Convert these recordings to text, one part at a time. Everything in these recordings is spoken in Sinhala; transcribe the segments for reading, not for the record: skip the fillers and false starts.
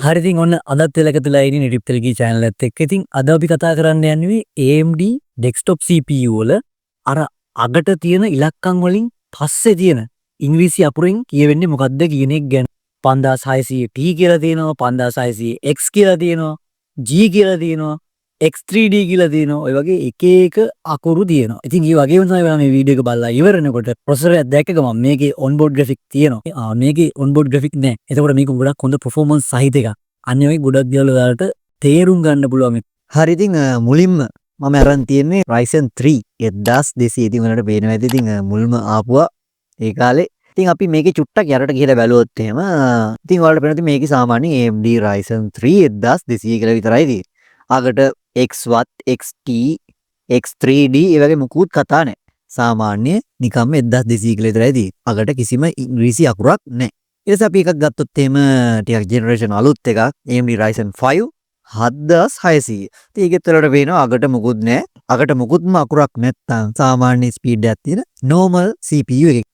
හරි ඉතින් ඔන්න අදත් එලක තුලා ඉන්නේ නිටිප් තෙල්ගී channel එකත් එක්ක. ඉතින් අද අපි කතා කරන්න යන්නේ AMD desktop CPU වල අර අගට තියෙන ඉලක්කම් වලින් පස්සේ තියෙන ඉංග්‍රීසි අකුරින් කියවෙන්නේ මොකක්ද කියන එක ගැන. 5600T කියලා තියෙනවා, 5600X කියලා තියෙනවා, G කියලා තියෙනවා, X3D කියලා තියෙනවා. ඔය වගේ එක එක අකුරු තියෙනවා. ඉතින් මේ වගේම තමයි මේ වීඩියෝ එක බලලා ඉවරනකොට ප්‍රොසෙසර් එක දැක්ක ගමන් මේකේ onboard graphic තියෙනවා. මේකේ onboard graphic නැහැ. එතකොට මේක ගොඩක් හොඳ performance සහිත එකක්. අන්න ඔය ගොඩක් දේවල් වලට තේරුම් ගන්න පුළුවන්. හරි ඉතින් මුලින්ම මම අරන් තියෙන්නේ Ryzen 3 1200. ඉතින් ඔයාලට පේනවා ඇති ඉතින් මුල්ම ආපුවා ඒ කාලේ. ඉතින් අපි මේකේ චුට්ටක් යරට ගිහලා බැලුවොත් එහෙම ඉතින් ඔයාලට පේනවා මේකේ සාමාන්‍ය AMD Ryzen 3 1200 කියලා විතරයි තියෙන්නේ. අකට X-Watt, XT, X3D ඒ වගේ මුකුත් කතා නැහැ. සාමාන්‍ය නිකම්ම 1200 කියලා විතරයි තියෙන්නේ. අකට කිසිම ඉංග්‍රීසි අකුරක් නැහැ. ඊට පස්සේ අපි එකක් ගත්තොත් එහෙම ටිකක් ජෙනරේෂන් අලුත් එකක් AMD Ryzen 5 7600. ඉතින් ඒකෙත් වලට පේනවා අකට මුකුත් නැහැ. අකට මුකුත්ම අකුරක් නැත්තම් සාමාන්‍ය ස්පීඩ් එකක් තියෙන normal CPU එකක්.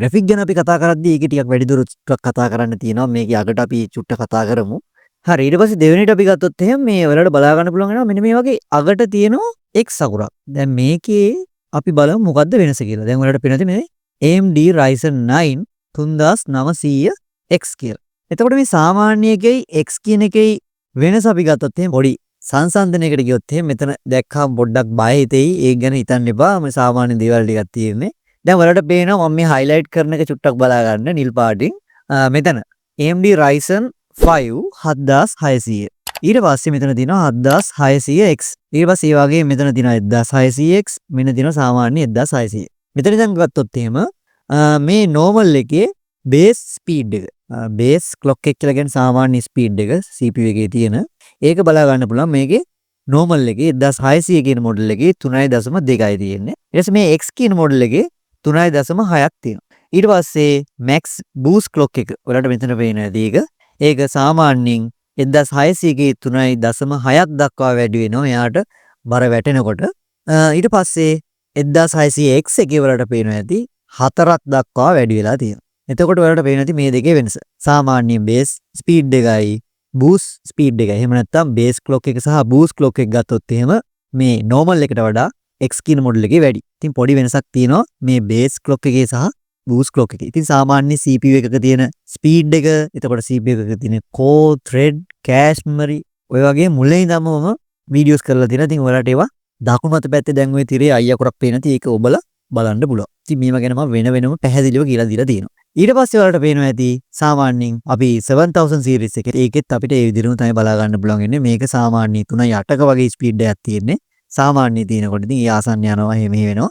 ග්‍රැෆික් ගැන අපි කතා කරද්දී ඒක ටිකක් වැඩිදුර කතා කරන්න තියෙනවා. මේකේ අකට අපි චුට්ට කතා කරමු. හරි ඊට පස්සේ දෙවෙනිට අපි ගත්තොත් එහෙම මේ ඔයාලට බලා ගන්න පුළුවන් වෙනවා මෙන්න මේ වගේ අකට තියෙනවා X අකුරක්. දැන් මේකේ අපි බලමු මොකද්ද වෙනස කියලා. දැන් ඔයාලට පේනවා මේ AMD Ryzen 9 3900X කියලා. එතකොට මේ සාමාන්‍ය එකයි X කියන එකයි වෙනස අපි ගත්තොත් එහෙම පොඩි සංසන්දනයකට ගියොත් එහෙම මෙතන දැක්කම පොඩ්ඩක් බය හිතෙයි. ඒක ගැන හිතන්න එපා. මේ සාමාන්‍ය දේවල් ටිකක් තියෙන්නේ. දැන් ඔයාලට පේනවා මම මේ highlight කරන එක චුට්ටක් බලා ගන්න නිල් පාටින්. මෙතන AMD Ryzen 5 7600. ඊට පස්සේ මෙතන තියෙනවා 7600X. ඊට පස්සේ ඒ වගේ මෙතන තියෙනවා 1600X. මෙන්න තියෙනවා සාමාන්‍ය 1600. මෙතන ඉඳන් ගත්තොත් එහෙම මේ normal එකේ base speed එක base clock එක කියලා කියන්නේ සාමාන්‍ය speed එක CPU එකේ තියෙන ඒක බලා ගන්න පුළුවන්. මේකේ normal එකේ 1600 කියන model එකේ 3.2යි තියෙන්නේ. ඊට පස්සේ මේ X කියන model එකේ 3.6ක් තියෙනවා. ඊට පස්සේ max boost clock එක ඔයාලට මෙතන පේන ඇති එක. ඒක සාමාන්‍යයෙන් 1600 ගේ 3.6ක් දක්වා වැඩි වෙනවා. එයාට බර වැටෙනකොට. ඊට පස්සේ 1600X එකේ වලට පේනවා ඇති 4ක් දක්වා වැඩි වෙලා තියෙනවා. එතකොට ඔයාලට පේනවා ඇති මේ දෙකේ වෙනස. සාමාන්‍ය base speed එකයි boost speed එකයි. එහෙම නැත්නම් base clock එක සහ boost clock එක ගත්තොත් එහෙම මේ normal එකට වඩා X කියන model එකේ වැඩි. ඉතින් පොඩි වෙනසක් තියෙනවා මේ base clock එකේ සහ boost clock එකේ. ඉතින් සාමාන්‍ය CPU එකක තියෙන speed එක, එතකොට CPU එකක තියෙන core, thread, cache memory ඔය වගේ මුලින් ඉඳන්ම මම videos කරලා තියෙනවා. ඉතින් ඔයාලට ඒවා දකුණු අත පැත්තේ දැන් ওই තිරේ අයියා කරක් පේන තියෙ ඒක ඔබලා බලන්න පුළුවන්. ඉතින් මේවා ගැන මම වෙනම පැහැදිලිව කියලා දීලා තියෙනවා. ඊට පස්සේ ඔයාලට පේනවා ඇති සාමාන්‍යයෙන් අපි 7000 series එකේ ඒකෙත් අපිට ඒ විදිහටම තමයි බලා ගන්න පුළුවන් වෙන්නේ. මේක සාමාන්‍ය 3.8ක වගේ ස්පීඩ් එකක් තියෙන්නේ. සාමාන්‍ය තියෙනකොට ඉතින් ඒ ආසන්න යනවා එහෙම වෙනවා.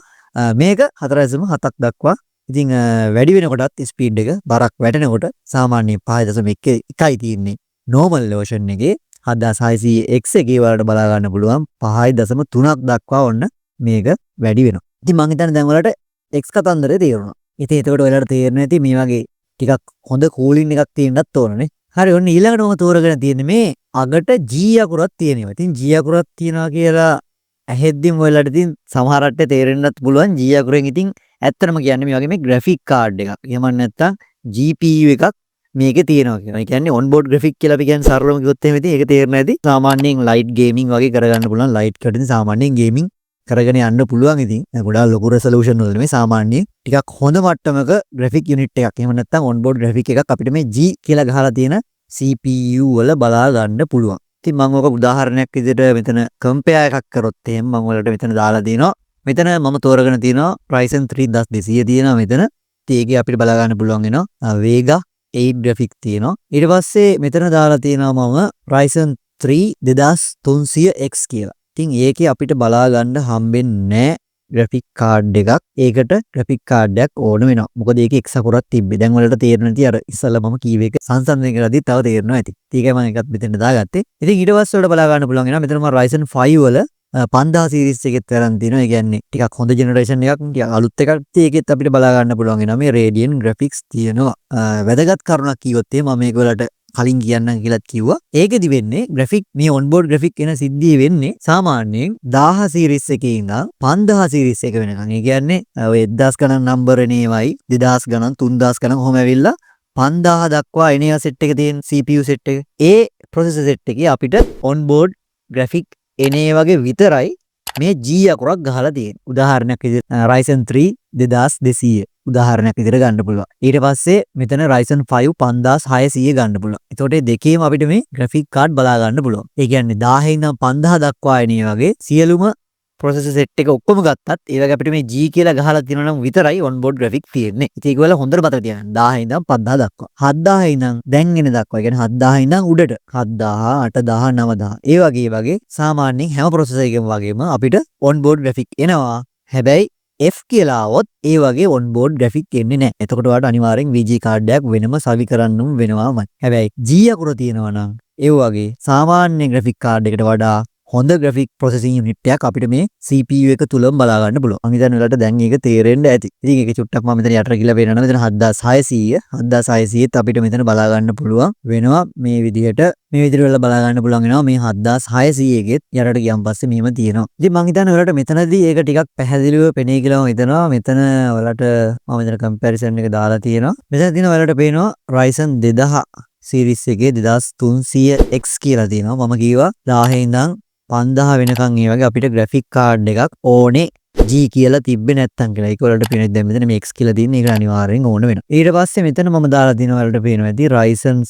මේක 4.7ක් දක්වා ඉතින් වැඩි වෙනකොටත් ස්පීඩ් එක බරක් වැටෙනකොට සාමාන්‍ය 5.1යි තියෙන්නේ. normal version එකේ 7600X එකේ වලට බලා ගන්න පුළුවන් 5.3ක් දක්වා ඔන්න මේක වැඩි වෙනවා. ඉතින් මම හිතන්නේ දැන් වලට X කතන්දරේ තේරුණා. ඉතින් ඒකට ඔයාලට තේරෙන්නේ නැති මේ වගේ ටිකක් හොඳ කූලින් එකක් තියෙන්නත් ඕනනේ. හරි ඔන්න ඊළඟට මම තෝරගෙන තියෙන්නේ මේ අගට G අකුරක් තියෙනවා. ඉතින් G අකුරක් තියනවා කියලා ඇහෙද්දිම ඔයාලට ඉතින් සමහරට තේරෙන්නත් පුළුවන් G අකුරෙන් ඉතින් ඇත්තටම කියන්නේ මේ වගේ මේ graphic card එකක්. එහෙම නැත්නම් GPU එකක් මේකේ තියෙනවා කියනවා. ඒ කියන්නේ onboard graphic කියලා අපි කියන්නේ සරලවම කිව්වොත් එහෙම ඉතින් ඒක තේරෙන්නේ නැති. සාමාන්‍යයෙන් light gaming වගේ කරගන්න පුළුවන්. light කඩින් සාමාන්‍යයෙන් gaming කරගෙන යන්න පුළුවන්. ඉතින් ගොඩාක් ලොකු resolution වල නෙමෙයි සාමාන්‍යයෙන් ටිකක් හොඳ මට්ටමක graphic unit එකක්. එහෙම නැත්නම් onboard graphic එකක් අපිට මේ G කියලා ගහලා තියෙන CPU වල බලා ගන්න පුළුවන්. ඉතින් මම ඔක උදාහරණයක් විදිහට මෙතන compare එකක් කරොත් එහෙම මම ඔයාලට මෙතන දාලා දිනවා. මෙතන මම තෝරගෙන තියෙනවා Ryzen 3 1200 තියෙනවා මෙතන. ඉතින් ඒකේ අපිට බලා ගන්න පුළුවන් වෙනවා Vega 8 graphic තියෙනවා. ඊට පස්සේ මෙතන දාලා තියෙනවා මම Ryzen 3 2300X කියලා. ඉතින් ඒකේ අපිට බලා ගන්න හම්බෙන්නේ නැහැ graphic card එකක්. ඒකට graphic card එකක් ඕන වෙනවා. මොකද ඒකේ X අකුරක් තිබ්බේ. දැන් වලට තේරෙන්නේ නැති අර ඉස්සල්ලා මම කීව එක සංසන්දනය කරද්දී තව තේරෙනවා ඇති. ඒකයි මම එකත් මෙතෙන්ට දාගත්තේ. ඉතින් ඊට පස්සේ වලට බලා ගන්න පුළුවන් වෙනවා. මෙතන මම Ryzen 5 වල 5000 series එකෙත් තරම් තියෙනවා. ඒ කියන්නේ ටිකක් හොඳ generation එකක්, ටිකක් අලුත් එකක්. ඒකෙත් අපිට බලා ගන්න පුළුවන් වෙනවා මේ Radeon graphics තියෙනවා. වැදගත් කරුණක් කිව්වොත් මම මේක වලට කලින් කියන්නම් කියලාත් කිව්වා. ඒකෙදි වෙන්නේ graphic මේ onboard graphic එන සිද්ධිය වෙන්නේ සාමාන්‍යයෙන් 1000 series එකේ ඉඳන් 5000 series එක වෙනකන්. ඒ කියන්නේ ඔය 1000 ගණන් number එනේවයි 2000 ගණන් 3000 ගණන් කොහොම ඇවිල්ලා 5000 දක්වා එනවා set එක තියෙන CPU set එක. ඒ processor set එකේ අපිට onboard graphic එනේ වගේ විතරයි මේ G අකුරක් ගහලා තියෙන්නේ. උදාහරණයක් විදිහට Ryzen 3 2200 උදාහරණයක් විදිහට ගන්න පුළුවන්. ඊට පස්සේ මෙතන Ryzen 5 5600 ගන්න පුළුවන්. එතකොට මේ දෙකේම අපිට මේ graphic card බලා ගන්න පුළුවන්. ඒ කියන්නේ 1000 ඉඳන් 5000 දක්වා එනේ වගේ සියලුම processor set එක ඔක්කොම ගත්තත් ඒ වගේ අපිට මේ G කියලා ගහලා තියෙනවා නම් විතරයි onboard graphic තියෙන්නේ. ඉතින් ඒක වල හොඳට මතක තියාගන්න. 1000 ඉඳන් 5000 දක්වා. 7000 ඉඳන් දැන් එන දක්වා. ඒ කියන්නේ 7000 ඉඳන් උඩට 7000 8000 9000. ඒ වගේ සාමාන්‍යයෙන් හැම processor එකකම වගේම අපිට onboard graphic එනවා. හැබැයි F කියලා આવොත් ඒ වගේ onboard graphic එන්නේ නැහැ. එතකොට ඔයාලට අනිවාර්යෙන් VG card එකක් වෙනම සවි කරන්නම වෙනවාමයි. හැබැයි G අකුර තියෙනවා නම් ඒ වගේ සාමාන්‍ය graphic card එකට වඩා හොඳ graphic processing unit එකක් අපිට මේ CPU එක තුලම බලා ගන්න පුළුවන්. මම හිතන්නේ ඔයාලට දැන් ඒක තේරෙන්න ඇති. ඉතින් ඒක චුට්ටක් මම මෙතන යටට ගිහලා පේනවා මෙතන 7600ත් අපිට මෙතන බලා ගන්න පුළුවන් වෙනවා මේ විදිහට වෙලා බලා ගන්න පුළුවන් වෙනවා මේ 7600 එකෙත් යටට ගියන් පස්සේ මෙහෙම තියෙනවා. ඉතින් මම හිතන්නේ ඔයාලට මෙතනදී ඒක ටිකක් පැහැදිලිව පෙනේ කියලා මම හිතනවා. මෙතන ඔයාලට මම මෙතන comparison එක දාලා තියෙනවා. මෙතන තියෙනවා ඔයාලට පේනවා Ryzen 2000 series එකේ 2300X කියලා තියෙනවා. මම කිව්වා 1000 ඉඳන් 5000 වෙනකන් ඒ වගේ අපිට graphic card එකක් ඕනේ G කියලා තිබ්බේ නැත්තම් කියලා. ඒක වලට පේනවා දැන් මෙතන මේ X කියලා තියෙන එක අනිවාර්යෙන් ඕන වෙනවා. ඊට පස්සේ මෙතන මම දාලා දිනවා වලට පේනවා ඇති Ryzen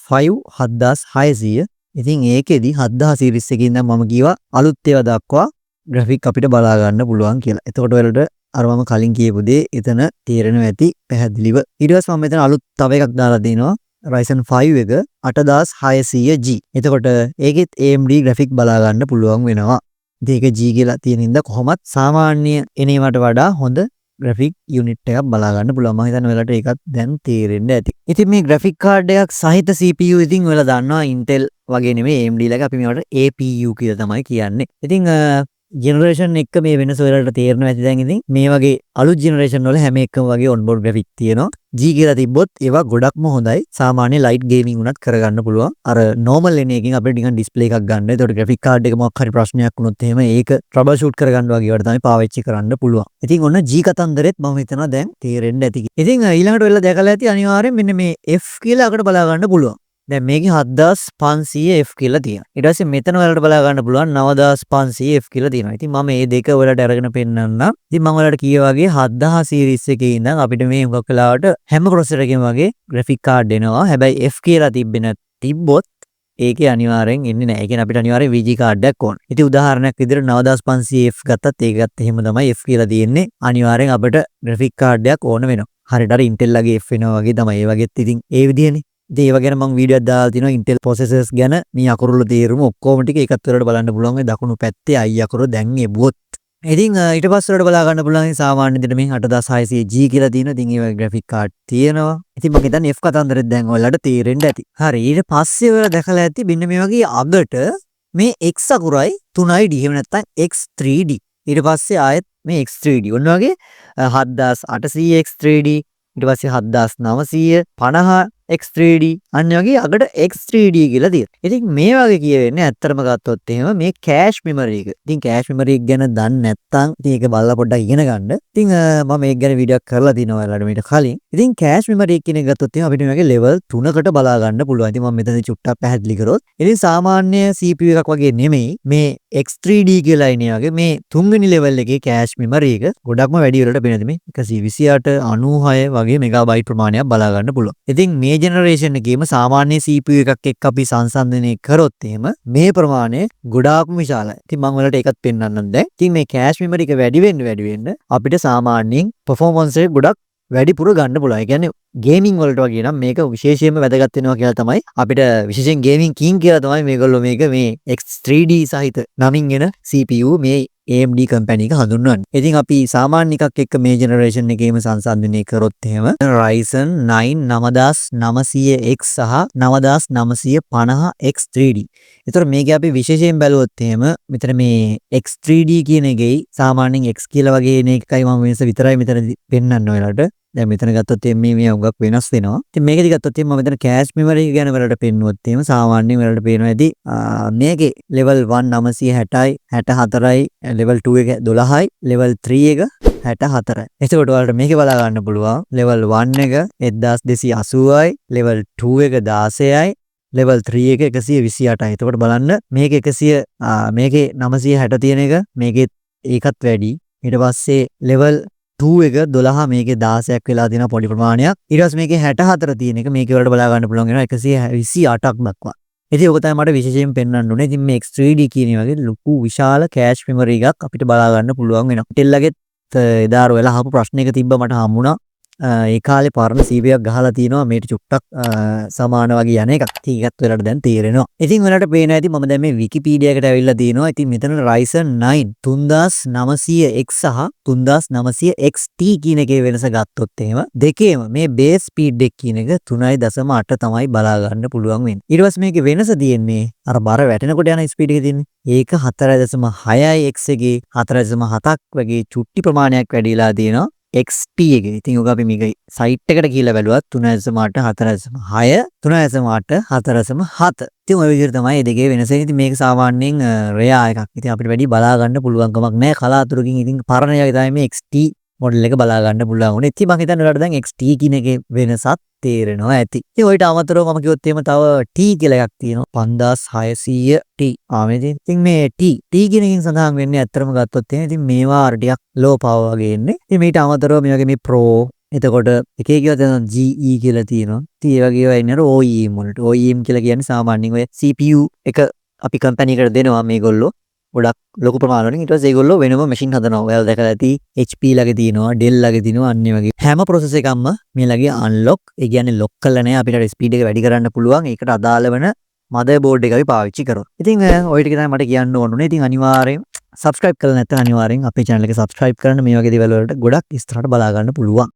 5 7600. ඉතින් ඒකෙදි 7000 series එකේ ඉඳන් මම කිව්වා අලුත් ඒවා දක්වා graphic අපිට බලා ගන්න පුළුවන් කියලා. එතකොට වලට අර මම කලින් කියපු දේ එතන තේරෙනවා ඇති පැහැදිලිව. ඊට පස්සේ මම මෙතන අලුත් තව එකක් දාලා දිනවා Ryzen 5 එක 8600G. එතකොට ඒකෙත් AMD graphic බලා ගන්න පුළුවන් වෙනවා. ඉතින් ඒක G කියලා තියෙන හින්දා කොහොමත් සාමාන්‍ය එනේවට වඩා හොඳ graphic unit එකක් බලා ගන්න පුළුවන්. මම හිතන්නේ ඔයාලට ඒකත් දැන් තේරෙන්න ඇති. ඉතින් මේ graphic card එකක් සහිත CPU ඉතින් ඔයාලා දන්නවා Intel වගේ නෙමෙයි AMD ලගේ අපි මේවට APU කියලා තමයි කියන්නේ. ඉතින් generation එක මේ වෙනස වලට තේරෙනවා ඇති දැන් ඉතින් මේ වගේ අලුත් generation වල හැම එකම වගේ onboard graphic තියෙනවා. G කියලා තිබ්බොත් ඒවා ගොඩක්ම හොඳයි. සාමාන්‍ය light gaming උනත් කරගන්න පුළුවන්. අර normal එන එකකින් අපිට නිකන් display එකක් ගන්න. ඒකට graphic card එක මොකක් හරි ප්‍රශ්නයක් වුණොත් එහෙම ඒක troubleshoot කරගන්න වගේ ඒවට තමයි පාවිච්චි කරන්න පුළුවන්. ඉතින් ඔන්න G කතන්දරෙත් මම හිතනවා දැන් තේරෙන්න ඇති. ඉතින් ඊළඟට වෙලා දැකලා ඇති අනිවාර්යෙන් මෙන්න මේ F කියලා අකට බලා ගන්න පුළුවන්. දැන් මේකේ 7500F කියලා තියෙනවා. ඊට පස්සේ මෙතන ඔයාලට බලා ගන්න පුළුවන් 9500F කියලා තියෙනවා. ඉතින් මම මේ දෙක ඔයාලට අරගෙන පෙන්නන්නම්. ඉතින් මම ඔයාලට කියවා වගේ 7000 series එකේ ඉඳන් අපිට මේ හුඟක් වෙලාවට හැම processor එකකම වගේ graphic card එනවා. හැබැයි F කියලා තිබ්බොත් ඒකේ අනිවාර්යෙන් එන්නේ නැහැ. ඒ කියන්නේ අපිට අනිවාර්යෙන් VG card එකක් ඕන. ඉතින් උදාහරණයක් විදිහට 9500F ගත්තත් ඒකත් එහෙම තමයි F කියලා තියෙන්නේ. අනිවාර්යෙන් අපිට graphic card එකක් ඕන වෙනවා. හරියට අර Intel ලගේ F වෙනවා වගේ තමයි. ඒ වගේත් ඉතින් ඒ විදිහනේ. ඉතින් ඒව ගැන මම වීඩියෝ එකක් දාලා තිනවා Intel processors ගැන මේ අකුරු වල තේරුම ඔක්කොම ටික එකත් වලට බලන්න පුළුවන්. ඒ දකුණු පැත්තේ I අකුර දැන් එබුවොත්. ඉතින් ඊට පස්සේ වලට බලා ගන්න පුළුවන් සාමාන්‍ය විදිහට මේ 8600G කියලා තියෙනවා. ඉතින් ඒ වගේ graphic card තියෙනවා. ඉතින් මම හිතන්නේ F කතන්දරෙත් දැන් ඔයාලට තේරෙන්න ඇති. හරි ඊට පස්සේ ඔයාලා දැකලා ඇති මෙන්න මේ වගේ අගට මේ X අකුරයි 3යි D එහෙම නැත්නම් X3D. ඊට පස්සේ ආයෙත් මේ X3D. ඔන්න වගේ 7800 X3D ඊට පස්සේ 7950 X3D අන්න වගේ අගට X3D කියලා තියෙනවා. ඉතින් මේ වගේ කියවෙන්නේ ඇත්තටම ගත්තොත් එහෙම මේ cache memory එක. ඉතින් cache memory එක ගැන දන්නේ නැත්නම් ඉතින් ඒක බලලා පොඩ්ඩක් ඉගෙන ගන්න. ඉතින් මම මේක ගැන වීඩියෝ එකක් කරලා තිනවා ඔයාලට මීට කලින්. ඉතින් cache memory එක කියන එක ගත්තොත් එහෙම අපිට මේකේ level 3කට බලා ගන්න පුළුවන්. ඉතින් මම මෙතනදී චුට්ටක් පැහැදිලි කරොත් ඉතින් සාමාන්‍ය CPU එකක් වගේ නෙමෙයි මේ X3D කියලා ඉන්නේ වගේ මේ තුන්වෙනි level එකේ cache memory එක ගොඩක්ම වැඩි වෙලට වෙනද මේ 128 96 වගේ මෙගාබයිට් ප්‍රමාණයක් බලා ගන්න පුළුවන්. ඉතින් මේ generation එකේම සාමාන්‍ය CPU එකක් එක්ක අපි සංසන්දනය කරොත් එහෙම මේ ප්‍රමාණය ගොඩාක්ම විශාලයි. ඉතින් මම ඔයාලට ඒකත් පෙන්නන්නම් දැන්. ඉතින් මේ cache memory එක වැඩි වෙන්න අපිට සාමාන්‍යයෙන් performance එක ගොඩක් වැඩිපුර ගන්න පුළුවන්. ඒ කියන්නේ ගේමින් වලට වගේ නම් මේක විශේෂයෙන්ම වැදගත් වෙනවා කියලා තමයි අපිට විශේෂයෙන් ගේමින් කිං කියලා තමයි මේගොල්ලෝ මේක මේ X3D සහිත නමින් එන CPU මේ AMD කම්පැනි එක හඳුන්වන්නේ. ඉතින් අපි සාමාන්‍ය එකක් එක්ක මේ ජෙනරේෂන් එකේම සංසන්දනය කරොත් එහෙම Ryzen 9 9900X සහ 9950 X3D. ඒතර මේක අපි විශේෂයෙන් බැලුවොත් එහෙම මෙතන මේ X3D කියන එකේ සාමාන්‍යයෙන් X කියලා වගේ එන එකයි මම වෙනස විතරයි මෙතන පෙන්නන්න ඔයාලට. දැන් මෙතන ගත්තොත් මේ උගක් වෙනස් වෙනවා. ඉතින් මේකෙදි ගත්තොත් මම මෙතන cache memory එක ගැන වලට පෙන්නුවොත් එහෙම සාමාන්‍යයෙන් වලට පේනවා ඇති මේකේ level 1 960යි 64යි level 2 එක 12යි level 3 එක 64යි. එතකොට ඔයාලට මේකේ බලා ගන්න පුළුවන් level 1 එක 1280යි level 2 එක 16යි level 3 එක 128යි. එතකොට බලන්න මේක 100 මේකේ 960 තියෙන එක මේකේ ඒකත් වැඩි. ඊට පස්සේ level 2 එක 12 මේකේ 16ක් වෙලා තියෙන පොඩි ප්‍රමාණයක්. ඊට පස්සේ මේකේ 64 තියෙන එක මේකේ වලට බලා ගන්න පුළුවන් වෙනවා 128ක් දක්වා. ඉතින් ඔක තමයි මට විශේෂයෙන් පෙන්වන්න උනේ. ඉතින් මේ X3D කියන වගේ ලොකු විශාල කෑෂ් මෙමරි එකක් අපිට බලා ගන්න පුළුවන් වෙනවා. ටෙල්ලගෙත් එදාර වෙලා අහපු ප්‍රශ්නයක තිබ්බ මට හම්බුණා. ඒ කාලේ පරණ සීවයක් ගහලා තිනවා මේට චුට්ටක් සමාන වගේ යන එකක්. ඉතින් ඒකත් වෙලට දැන් තේරෙනවා. ඉතින් ඔයාලට පේනවා ඇති මම දැන් මේ විකිපීඩියා එකට ඇවිල්ලා තිනවා. ඉතින් මෙතන Ryzen 9 3900X සහ 3900XT කියන එකේ වෙනස ගත්තොත් එහෙම දෙකේම මේ base speed එක කියන එක 3.8 තමයි බලා ගන්න පුළුවන් වෙන්නේ. ඊට පස්සේ මේකේ වෙනස තියෙන්නේ අර බර වැටෙනකොට යන ස්පීඩ් එක තියෙන්නේ. ඒක 4.6යි X එකේ 4.7ක් වගේ චුට්ටි ප්‍රමාණයක් වැඩිලා තියෙනවා. XT එකේ. ඉතින් ඔක අපි මේක සයිට් එකට කියලා බැලුවත් 3.8 4.6 3.8 4.7. ඉතින් ඔය විදිහට තමයි මේ දෙකේ වෙනස. ඉතින් මේක සාමාන්‍යයෙන් රෙයා එකක්. ඉතින් අපිට වැඩි බලා ගන්න පුළුවන් කමක් නැහැ. කලාතුරකින් ඉතින් පරණ එකයි තමයි මේ XT මොඩල් එක බලා ගන්න පුළුවන් උනේ. ඉතින් මම හිතන්නේ ඔයාලට දැන් XT කියන එකේ වෙනසත් තේරෙනවා ඇති. ඉතින් ඔයිට අමතරව මම කිව්වොත් එහෙම තව T කියලා එකක් තියෙනවා 5600 T. ඉතින් මේ T කියන එකෙන් සඳහන් වෙන්නේ ඇත්තටම ගත්තොත් එහෙනම් ඉතින් මේවා අර ටිකක් low power වගේ එන්නේ. ඉතින් මේට අමතරව මේ වගේ මේ Pro එතකොට එක එක ඒවා තියෙනවා GE කියලා තියෙනවා. ඉතින් ඒ වගේ ඒවා ඉන්නේ OEM වලට. OEM කියලා කියන්නේ සාමාන්‍යයෙන් ඔය CPU එක අපි කම්පැනි එකට දෙනවා මේගොල්ලෝ. ගොඩක් ලොකු ප්‍රමාණවලින් ඊට පස්සේ ඒගොල්ලෝ වෙනම මැෂින් හදනවා. ඔයාලා දැකලා ඇති HP ළගේ තියෙනවා, Dell ළගේ තියෙනවා, අන්න වගේ. හැම process එකක්ම මේ ළගේ unlock, ඒ කියන්නේ lock කරලා නැහැ අපිට ස්පීඩ් එක වැඩි කරන්න පුළුවන්. ඒකට අදාළ වෙන motherboard එක අපි පාවිච්චි කරනවා. ඉතින් ඔය ටික තමයි මට කියන්න ඕනුනේ. ඉතින් අනිවාර්යෙන් subscribe කරලා නැත්නම් අනිවාර්යෙන් අපේ channel එක subscribe කරන්න. මේ වගේ දේවල් වලට ගොඩක් ඉස්සරහට බලා ගන්න පුළුවන්.